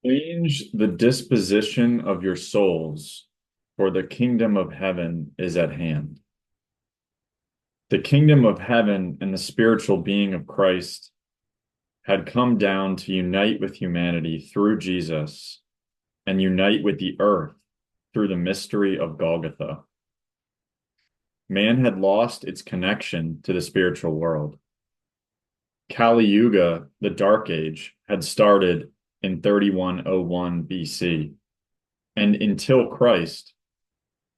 Change the disposition of your souls, for the kingdom of heaven is at hand. The kingdom of heaven and the spiritual being of Christ had come down to unite with humanity through Jesus and unite with the earth through the mystery of Golgotha. Man had lost its connection to the spiritual world. Kali Yuga, the Dark Age, had started in 3101 BC, and until Christ,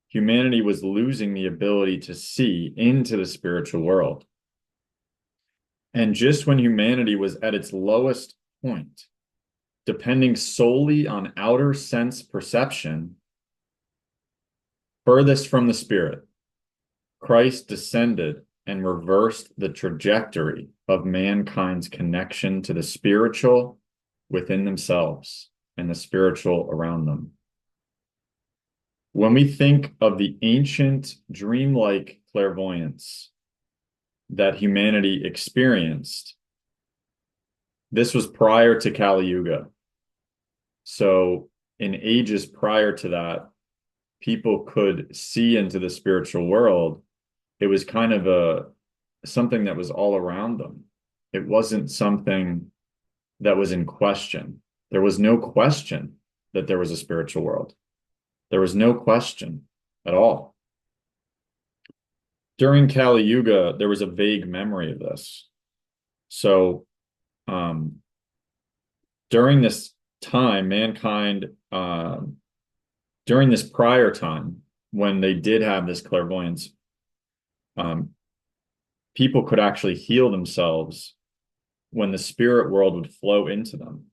humanity was losing the ability to see into the spiritual world. And just when humanity was at its lowest point, depending solely on outer sense perception, furthest from the spirit, Christ descended and reversed the trajectory of mankind's connection to the spiritual within themselves and the spiritual around them. When we think of the ancient dreamlike clairvoyance that humanity experienced, this was prior to Kali Yuga. So in ages prior to that, people could see into the spiritual world. It was kind of something that was all around them. It wasn't something that was in question. There was no question that there was a spiritual world. There was no question at all. During Kali Yuga, there was a vague memory of this. So during this time, mankind, during this prior time, when they did have this clairvoyance, people could actually heal themselves when the spirit world would flow into them,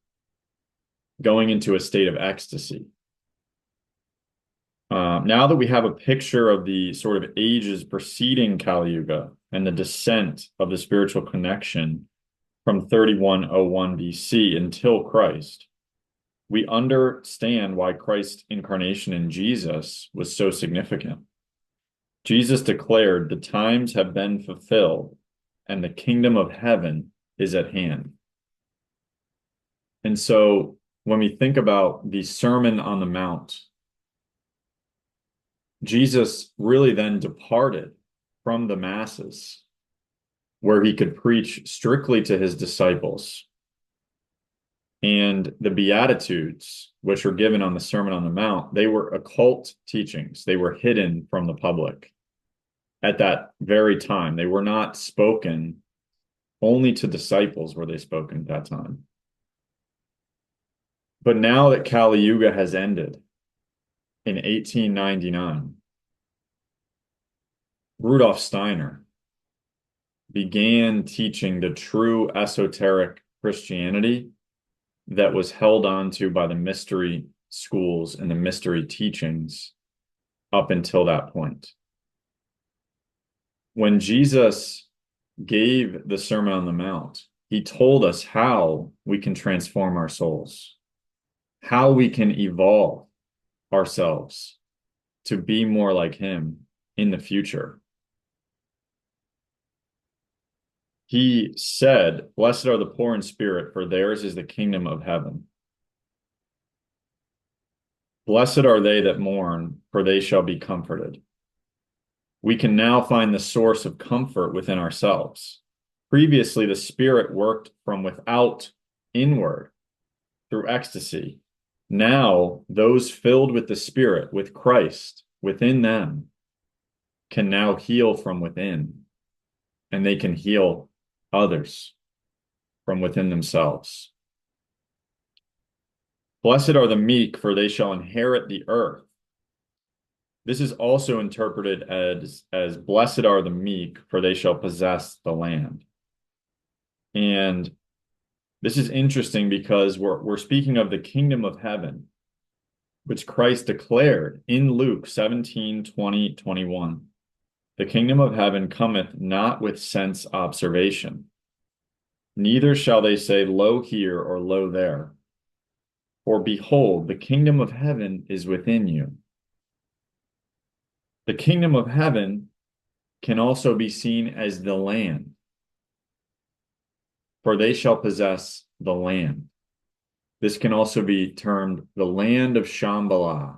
going into a state of ecstasy. Now that we have a picture of the sort of ages preceding Kali Yuga and the descent of the spiritual connection from 3101 BC until Christ, we understand why Christ's incarnation in Jesus was so significant. Jesus declared, "The times have been fulfilled, and the kingdom of heaven is at hand." And so when we think about the Sermon on the Mount, Jesus really then departed from the masses where he could preach strictly to his disciples. And the Beatitudes, which were given on the Sermon on the Mount, they were occult teachings. They were hidden from the public at that very time. They were not spoken, only to disciples were they spoken at that time. But now that Kali Yuga has ended in 1899, Rudolf Steiner began teaching the true esoteric Christianity that was held onto by the mystery schools and the mystery teachings up until that point. When Jesus gave the Sermon on the Mount, he told us how we can transform our souls, how we can evolve ourselves to be more like him in the future. He said, "Blessed are the poor in spirit, for theirs is the kingdom of heaven. Blessed are they that mourn, for they shall be comforted." We can now find the source of comfort within ourselves. Previously, the spirit worked from without inward through ecstasy. Now, those filled with the spirit, with Christ within them, can now heal from within, and they can heal others from within themselves. Blessed are the meek, for they shall inherit the earth. This is also interpreted as blessed are the meek, for they shall possess the land. And this is interesting because we're speaking of the kingdom of heaven, which Christ declared in Luke 17:20-21. The kingdom of heaven cometh not with sense observation, neither shall they say, Lo here or lo there. For behold, the kingdom of heaven is within you. The kingdom of heaven can also be seen as the land, for they shall possess the land. This can also be termed the Land of Shambhala,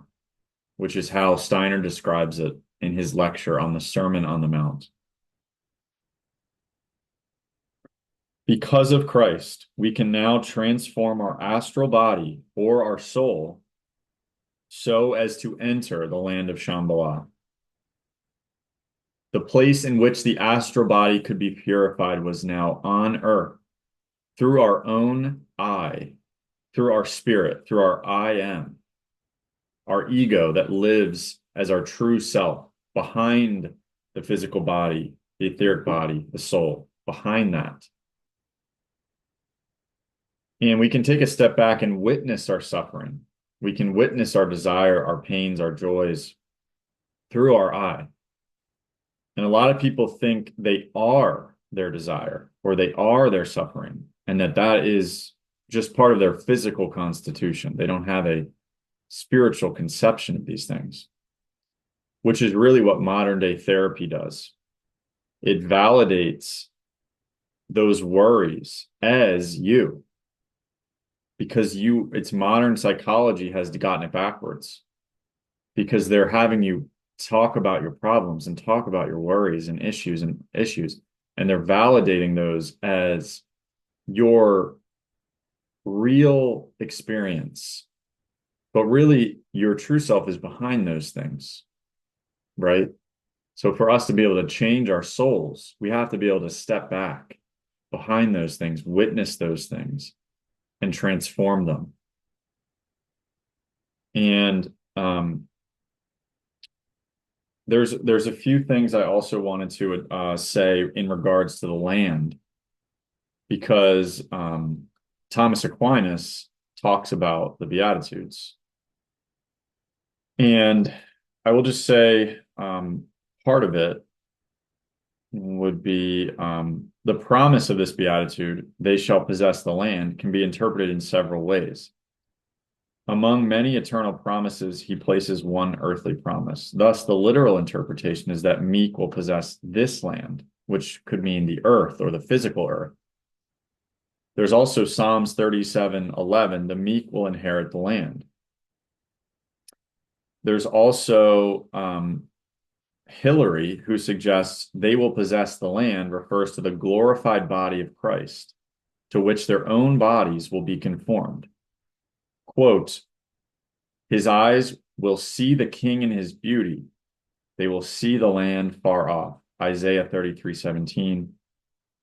which is how Steiner describes it in his lecture on the Sermon on the Mount. Because of Christ, we can now transform our astral body or our soul so as to enter the land of Shambhala. The place in which the astral body could be purified was now on earth through our own I, through our spirit, through our I am, our ego that lives as our true self behind the physical body, the etheric body, the soul, behind that. And we can take a step back and witness our suffering. We can witness our desire, our pains, our joys through our I. And a lot of people think they are their desire or they are their suffering, and that is just part of their physical constitution. They don't have a spiritual conception of these things, which is really what modern day therapy does. It validates those worries as you, because it's modern psychology has gotten it backwards, because they're having you talk about your problems and talk about your worries and issues, and they're validating those as your real experience. But really, your true self is behind those things, right? So for us to be able to change our souls, we have to be able to step back behind those things, witness those things, and transform them. And there's a few things I also wanted to say in regards to the land, because Thomas Aquinas talks about the Beatitudes. And I will just say part of it would be the promise of this beatitude, they shall possess the land, can be interpreted in several ways. Among many eternal promises, he places one earthly promise. Thus, the literal interpretation is that meek will possess this land, which could mean the earth or the physical earth. There's also Psalms 37:11, the meek will inherit the land. There's also Hilary, who suggests they will possess the land, refers to the glorified body of Christ, to which their own bodies will be conformed. Quote, his eyes will see the king in his beauty. They will see the land far off. Isaiah 33:17.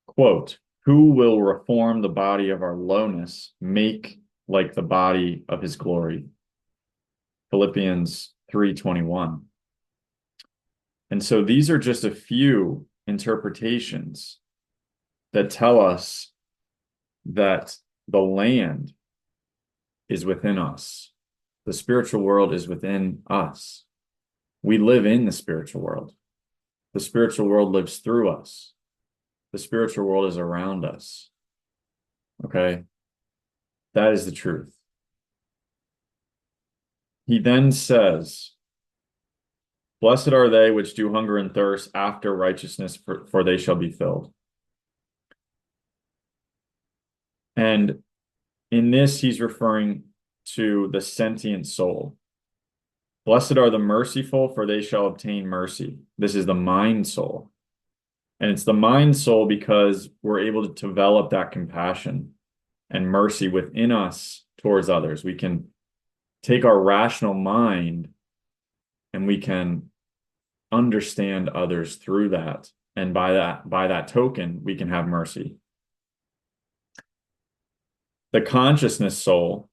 Quote, who will reform the body of our lowness, make like the body of his glory? Philippians 3:21. And so these are just a few interpretations that tell us that the land is within us. The spiritual world is within us. We live in the spiritual world. The spiritual world lives through us. The spiritual world is around us. Okay? That is the truth. He then says, blessed are they which do hunger and thirst after righteousness, for they shall be filled. And in this, he's referring to the sentient soul. Blessed are the merciful, for they shall obtain mercy. This is the mind soul. And it's the mind soul because we're able to develop that compassion and mercy within us towards others. We can take our rational mind and we can understand others through that. And by that token, we can have mercy. The consciousness soul,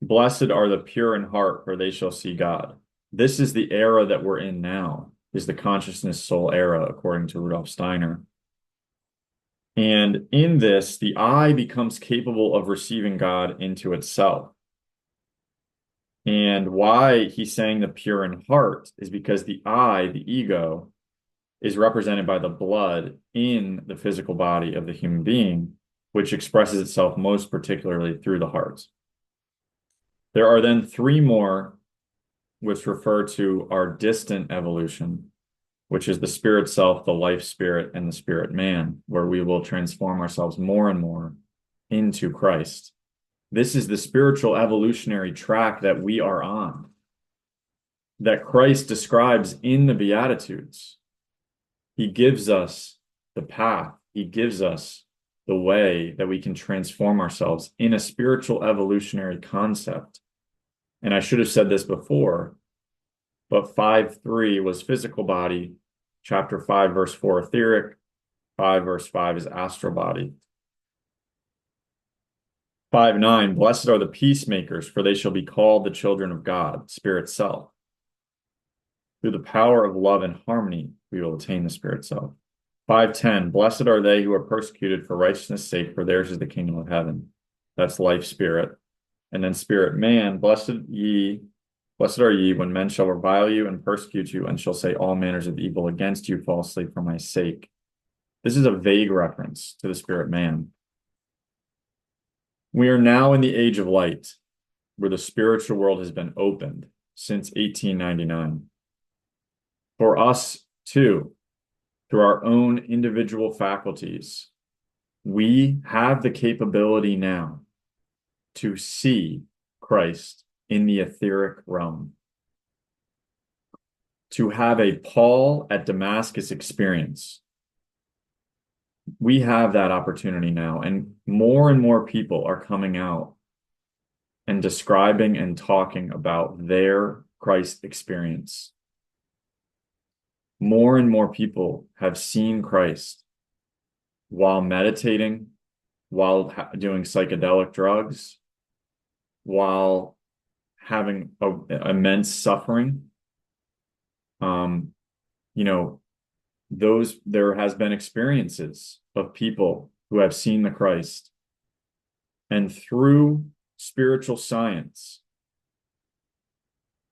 blessed are the pure in heart, for they shall see God. This is the era that we're in now, is the consciousness soul era, according to Rudolf Steiner. And in this, the I becomes capable of receiving God into itself. And why he's saying the pure in heart is because the I, the ego, is represented by the blood in the physical body of the human being, which expresses itself most particularly through the heart. There are then three more which refer to our distant evolution, which is the spirit self, the life spirit, and the spirit man, where we will transform ourselves more and more into Christ. This is the spiritual evolutionary track that we are on, that Christ describes in the Beatitudes. He gives us the path. He gives us the way that we can transform ourselves in a spiritual evolutionary concept. And I should have said this before, but 5:3 was physical body, chapter 5, verse 4, etheric, 5, verse 5 is astral body. 5:9, blessed are the peacemakers, for they shall be called the children of God, spirit self. Through the power of love and harmony, we will attain the spirit self. 5:10, blessed are they who are persecuted for righteousness' sake, for theirs is the kingdom of heaven. That's life spirit. And then spirit man, blessed are ye when men shall revile you and persecute you and shall say all manners of evil against you falsely for my sake. This is a vague reference to the spirit man. We are now in the age of light, where the spiritual world has been opened since 1899. For us, too, through our own individual faculties, we have the capability now to see Christ in the etheric realm, to have a Paul at Damascus experience. We have that opportunity now, and more people are coming out and describing and talking about their Christ experience. More and more people have seen Christ while meditating, while doing psychedelic drugs, while having immense suffering. There has been experiences of people who have seen the Christ, and through spiritual science,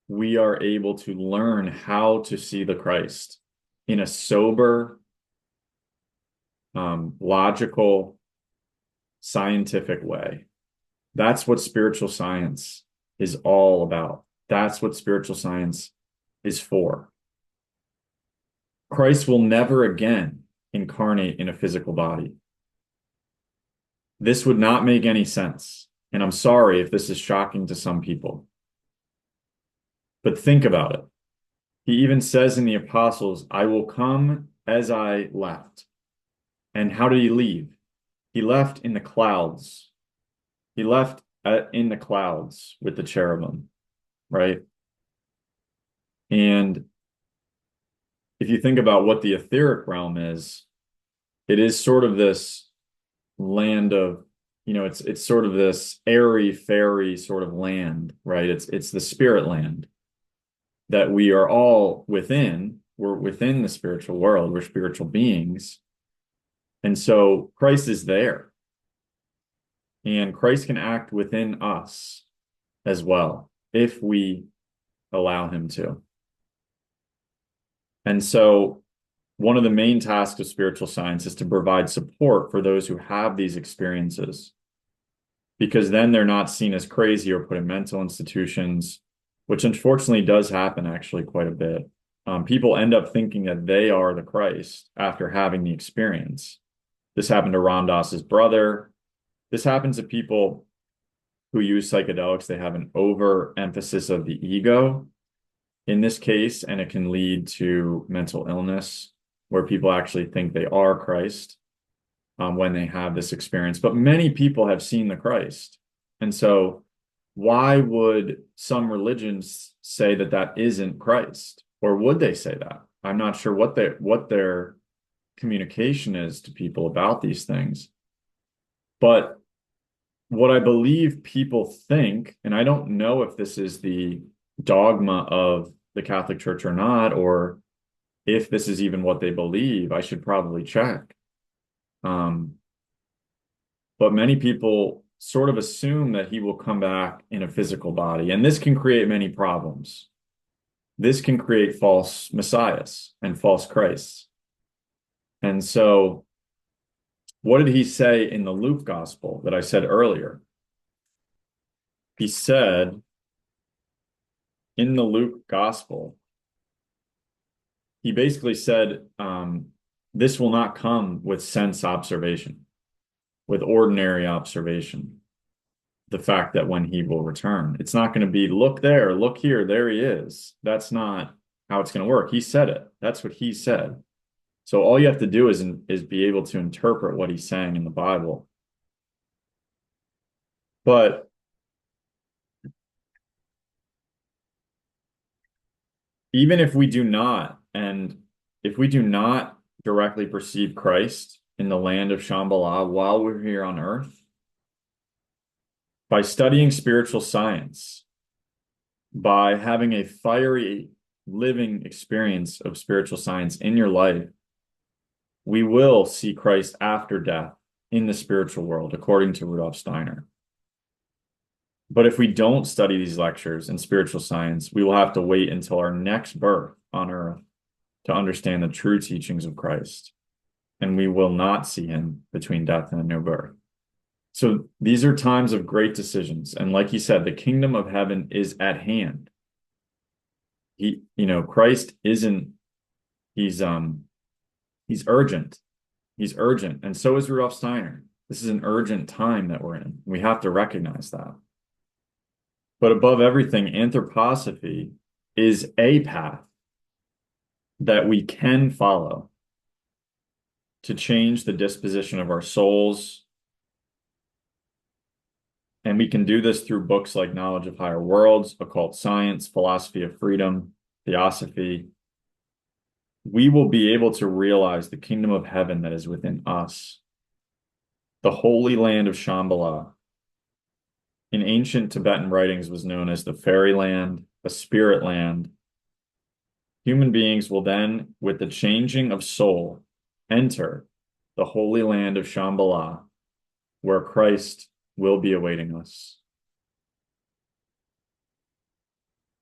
we are able to learn how to see the Christ in a sober, logical, scientific way. That's what spiritual science is all about. That's what spiritual science is for. Christ will never again incarnate in a physical body. This would not make any sense. And I'm sorry if this is shocking to some people. But think about it. He even says in the Apostles, I will come as I left. And how did he leave? He left in the clouds. He left in the clouds with the cherubim, right? And if you think about what the etheric realm is, it is sort of this land of, it's sort of this airy fairy sort of land, right? It's the spirit land that we are all within. We're within the spiritual world. We're spiritual beings. And so Christ is there. And Christ can act within us as well, if we allow him to. And so one of the main tasks of spiritual science is to provide support for those who have these experiences, because then they're not seen as crazy or put in mental institutions, which unfortunately does happen actually quite a bit. People end up thinking that they are the Christ after having the experience. This happened to Ram Dass's brother. This happens to people who use psychedelics. They have an overemphasis of the ego in this case, and it can lead to mental illness where people actually think they are Christ when they have this experience. But many people have seen the Christ. And so why would some religions say that that isn't Christ? Or would they say that? I'm not sure what their communication is to people about these things. But what I believe people think, and I don't know if this is the dogma of the Catholic Church or not, or if this is even what they believe, I should probably check. But many people sort of assume that he will come back in a physical body, and this can create many problems. This can create false messiahs and false Christs. And so what did he say in the Luke gospel that I said earlier? He said in the Luke gospel, he basically said, this will not come with sense observation, with ordinary observation. the fact that when he will return, it's not going to be, look there, look here, there he is. That's not how it's going to work. He said it. That's what he said. So all you have to do is be able to interpret what he's saying in the Bible. But even if we do not, and if we do not directly perceive Christ in the land of Shambhala while we're here on earth, by studying spiritual science, by having a fiery living experience of spiritual science in your life, we will see Christ after death in the spiritual world, according to Rudolf Steiner. But if we don't study these lectures in spiritual science, we will have to wait until our next birth on earth to understand the true teachings of Christ. And we will not see him between death and a new birth. So these are times of great decisions. And like he said, the kingdom of heaven is at hand. Christ isn't, he's urgent. He's urgent. And so is Rudolf Steiner. This is an urgent time that we're in. We have to recognize that. But above everything, anthroposophy is a path that we can follow to change the disposition of our souls. And we can do this through books like Knowledge of Higher Worlds, Occult Science, Philosophy of Freedom, Theosophy. We will be able to realize the kingdom of heaven that is within us. The holy land of Shambhala in ancient Tibetan writings was known as the fairy land, a spirit land. Human beings will then, with the changing of soul, enter the holy land of Shambhala, where Christ will be awaiting us.